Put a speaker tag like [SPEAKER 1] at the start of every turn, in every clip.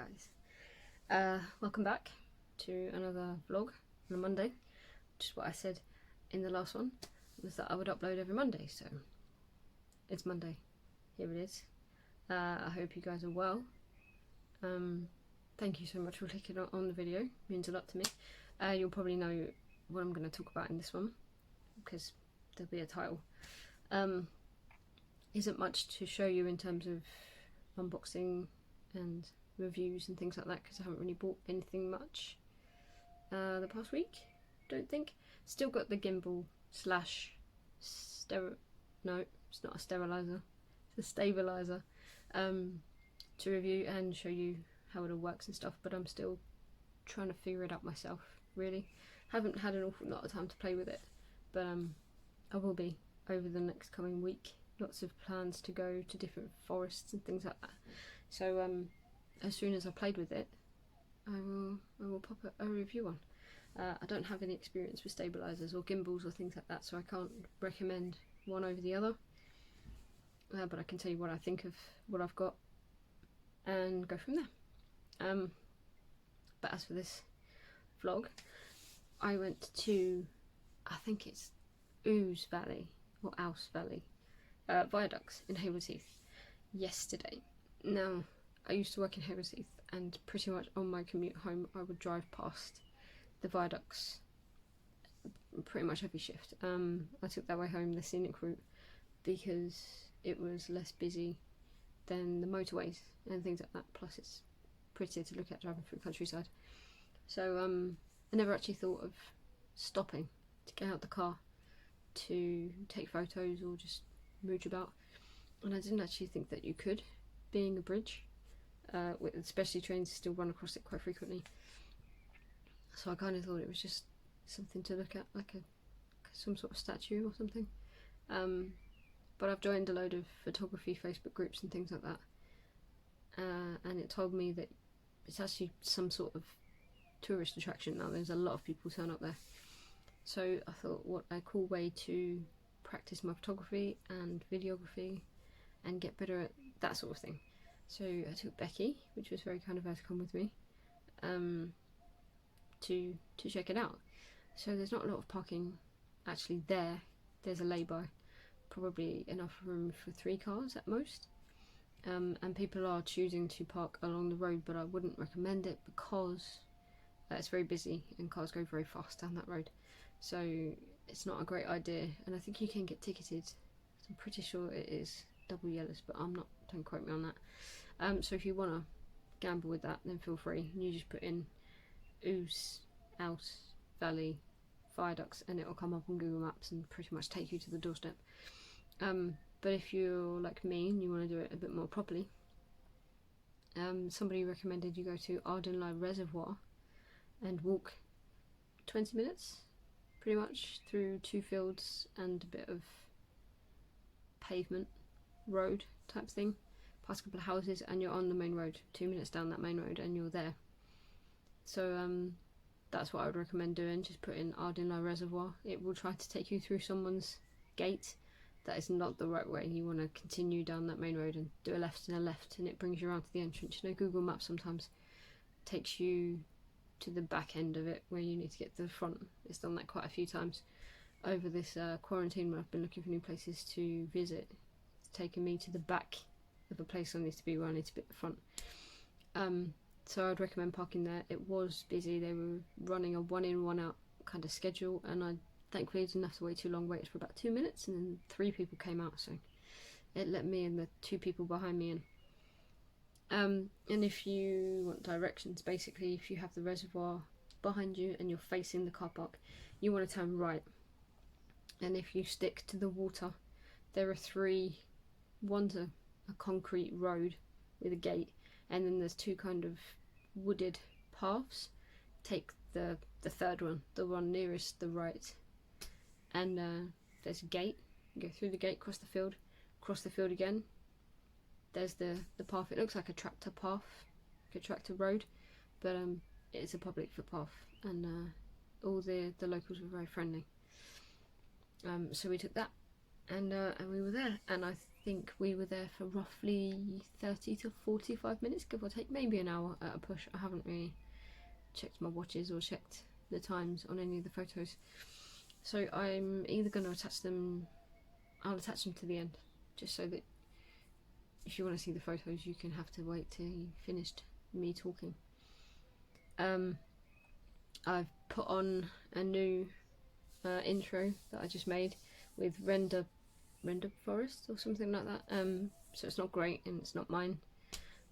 [SPEAKER 1] guys, welcome back to another vlog on a Monday, which is what I said in the last one, was that I would upload every Monday, so it's Monday, here it is. I hope you guys are well. Thank you so much for clicking on the video, it means a lot to me. You'll probably know what I'm going to talk about in this one, because there'll be a title. Isn't much to show you in terms of unboxing and reviews and things like that, because I haven't really bought anything much the past week, don't think. Still got the gimbal slash no, it's not a sterilizer, it's a stabilizer to review and show you how it all works and stuff, but I'm still trying to figure it out myself, really. Haven't had an awful lot of time to play with it, but I will be over the next coming week. Lots of plans to go to different forests and things like that. So as soon as I played with it, I will pop a review on. I don't have any experience with stabilizers or gimbals or things like that, so I can't recommend one over the other. But I can tell you what I think of what I've got and go from there. But as for this vlog, I went to, I think it's Ouse Valley or Ouse Valley viaducts in Heath yesterday. Now, I used to work in Heath, and pretty much on my commute home I would drive past the viaducts pretty much every shift. I took that way home, the scenic route, because it was less busy than the motorways and things like that, plus it's prettier to look at driving through countryside. So I never actually thought of stopping to get out the car to take photos or just mooch about, and I didn't actually think that you could, being a bridge, especially trains still run across it quite frequently, so I kind of thought it was just something to look at, like some sort of statue or something. But I've joined a load of photography Facebook groups and things like that, and it told me that it's actually some sort of tourist attraction now. There's a lot of people turn up there, so I thought, what a cool way to practice my photography and videography and get better at that sort of thing. So I took Becky, which was very kind of her to come with me, to check it out. So there's not a lot of parking actually there. There's a lay-by, probably enough room for 3 cars at most, and people are choosing to park along the road, but I wouldn't recommend it because it's very busy and cars go very fast down that road. So it's not a great idea, and I think you can get ticketed. I'm pretty sure it is double yellows, but I'm not, don't quote me on that. So if you want to gamble with that, then feel free. You just put in Ouse Valley viaducts and it'll come up on Google Maps and pretty much take you to the doorstep. But if you're like me and you want to do it a bit more properly, somebody recommended you go to Ardenley Reservoir and walk 20 minutes pretty much through 2 fields and a bit of pavement road type thing, past a couple of houses, and you're on the main road, 2 minutes down that main road and you're there. So that's what I would recommend doing. Just put in Ardenley Reservoir. It will try to take you through someone's gate. That is not the right way. You want to continue down that main road and do a left and a left, and it brings you around to the entrance. You know, Google Maps sometimes takes you to the back end of it where you need to get to the front. It's done that quite a few times over this quarantine when I've been looking for new places to visit. It's taken me to the back of a place I need to be where I need to be at the front. So I'd recommend parking there. It was busy. They were running a 1 in 1 out kind of schedule, and I thankfully didn't have to wait too long. Waited for about 2 minutes, and then 3 people came out, so it let me and the 2 people behind me in. And if you want directions, basically if you have the reservoir behind you and you're facing the car park, you want to turn right, and if you stick to the water, there are 3, one's a concrete road with a gate, and then there's 2 kind of wooded paths. Take the 3rd one, the one nearest the right, and there's a gate. You go through the gate, cross the field again. There's the path. It looks like a tractor path, like a tractor road, but it's a public footpath, and all the locals were very friendly. So we took that, and we were there, and I think we were there for roughly 30 to 45 minutes, give or take, maybe an hour at a push. I haven't really checked my watches or checked the times on any of the photos, so I'm either going to attach them, I'll attach them to the end, just so that if you want to see the photos you can have to wait till you finished me talking. I've put on a new intro that I just made with render forest or something like that, so it's not great and it's not mine,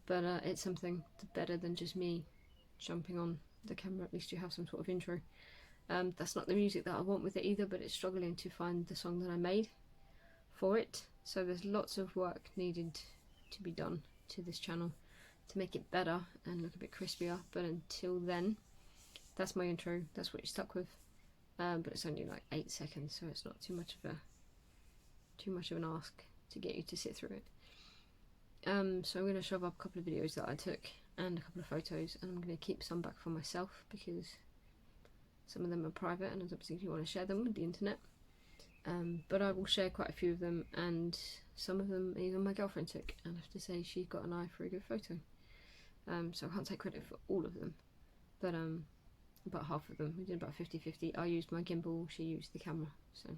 [SPEAKER 1] but it's something better than just me jumping on the camera. At least you have some sort of intro. That's not the music that I want with it either, but it's struggling to find the song that I made for it, so there's lots of work needed to be done to this channel to make it better and look a bit crispier. But until then, that's my intro, that's what you're stuck with, but it's only like 8 seconds, so it's not too much of an ask to get you to sit through it. So I'm going to shove up a couple of videos that I took and a couple of photos, and I'm going to keep some back for myself because some of them are private and I don't particularly want to share them with the internet. But I will share quite a few of them, and some of them even my girlfriend took, and I have to say she got an eye for a good photo. So I can't take credit for all of them, but about half of them. We did about 50-50. I used my gimbal, she used the camera, so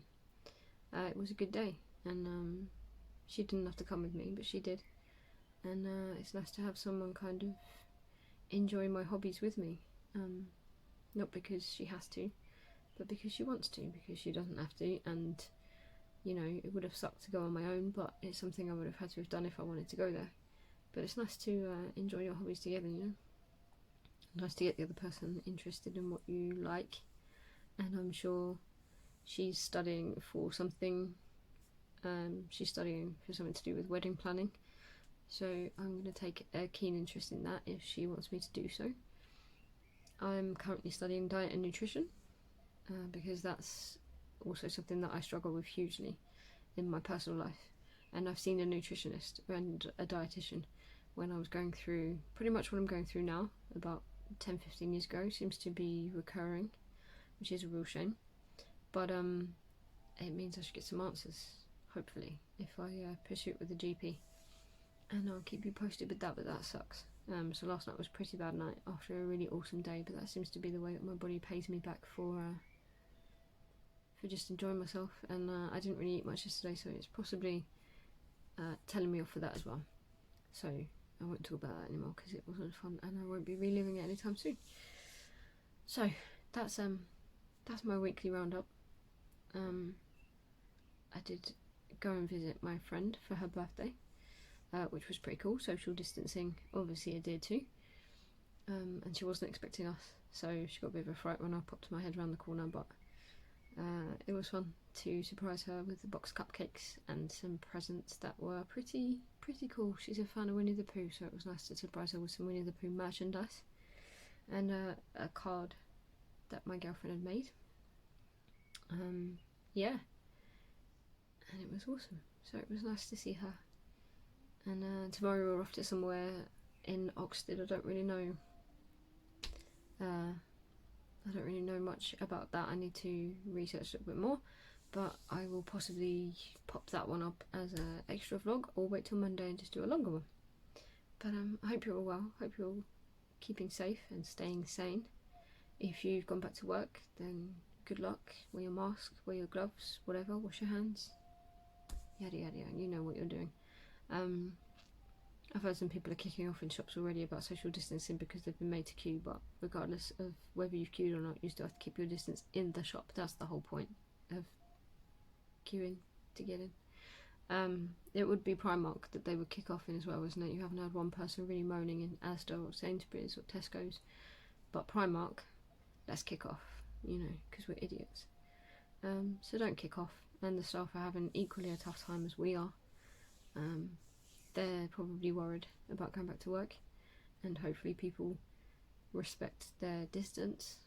[SPEAKER 1] it was a good day. And she didn't have to come with me, but she did, and it's nice to have someone kind of enjoy my hobbies with me, not because she has to, but because she wants to, because she doesn't have to. And you know, it would have sucked to go on my own, but it's something I would have had to have done if I wanted to go there. But it's nice to enjoy your hobbies together, you know. Nice to get the other person interested in what you like, and I'm sure she's studying for something. She's studying for something to do with wedding planning, so I'm going to take a keen interest in that if she wants me to do so. I'm currently studying diet and nutrition, because that's also something that I struggle with hugely in my personal life, and I've seen a nutritionist and a dietitian when I was going through pretty much what I'm going through now. About 10-15 years ago, seems to be recurring, which is a real shame, but it means I should get some answers, hopefully, if I pursue it with the GP, and I'll keep you posted with that. But that sucks. So last night was a pretty bad night after a really awesome day, but that seems to be the way that my body pays me back for just enjoying myself, and I didn't really eat much yesterday, so it's possibly telling me off for that as well. So I won't talk about that anymore because it wasn't fun, and I won't be reliving it anytime soon. So that's my weekly roundup. I did go and visit my friend for her birthday, which was pretty cool. Social distancing obviously adhered to, and she wasn't expecting us, so she got a bit of a fright when I popped my head around the corner, but it was fun to surprise her with a box of cupcakes and some presents that were pretty cool. She's a fan of Winnie the Pooh, so it was nice to surprise her with some Winnie the Pooh merchandise and a card that my girlfriend had made. Yeah, and it was awesome, so it was nice to see her. And tomorrow we're off to somewhere in Oxford. I don't really know much about that. I need to research a little bit more, but I will possibly pop that one up as an extra vlog, or wait till Monday and just do a longer one. But I hope you're all well, hope you're all keeping safe and staying sane. If you've gone back to work, then good luck. Wear your mask, wear your gloves, whatever, wash your hands, yada yada yada, you know what you're doing. I've heard some people are kicking off in shops already about social distancing because they've been made to queue, but regardless of whether you've queued or not, you still have to keep your distance in the shop. That's the whole point of queuing to get in. It would be Primark that they would kick off in as well, isn't it? You haven't had one person really moaning in Asda or Sainsbury's or Tesco's, but Primark, let's kick off, you know, because we're idiots. So don't kick off, and the staff are having equally a tough time as we are. They're probably worried about going back to work, and hopefully people respect their distance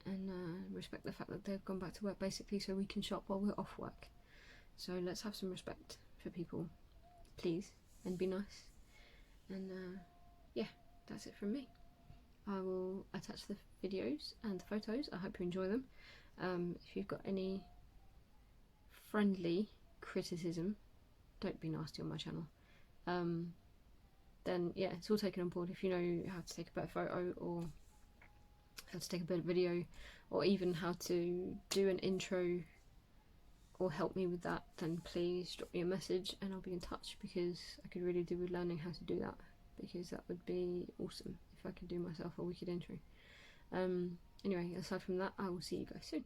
[SPEAKER 1] and respect the fact that they've gone back to work basically so we can shop while we're off work. So let's have some respect for people, please, and be nice. And yeah, that's it from me. I will attach the videos and the photos. I hope you enjoy them. If you've got any friendly criticism, don't be nasty on my channel. Then yeah, it's all taken on board. If you know how to take a better photo, or how to take a better video, or even how to do an intro, or help me with that, then please drop me a message and I'll be in touch, because I could really do with learning how to do that, because that would be awesome if I could do myself a wicked intro. Anyway, aside from that, I will see you guys soon.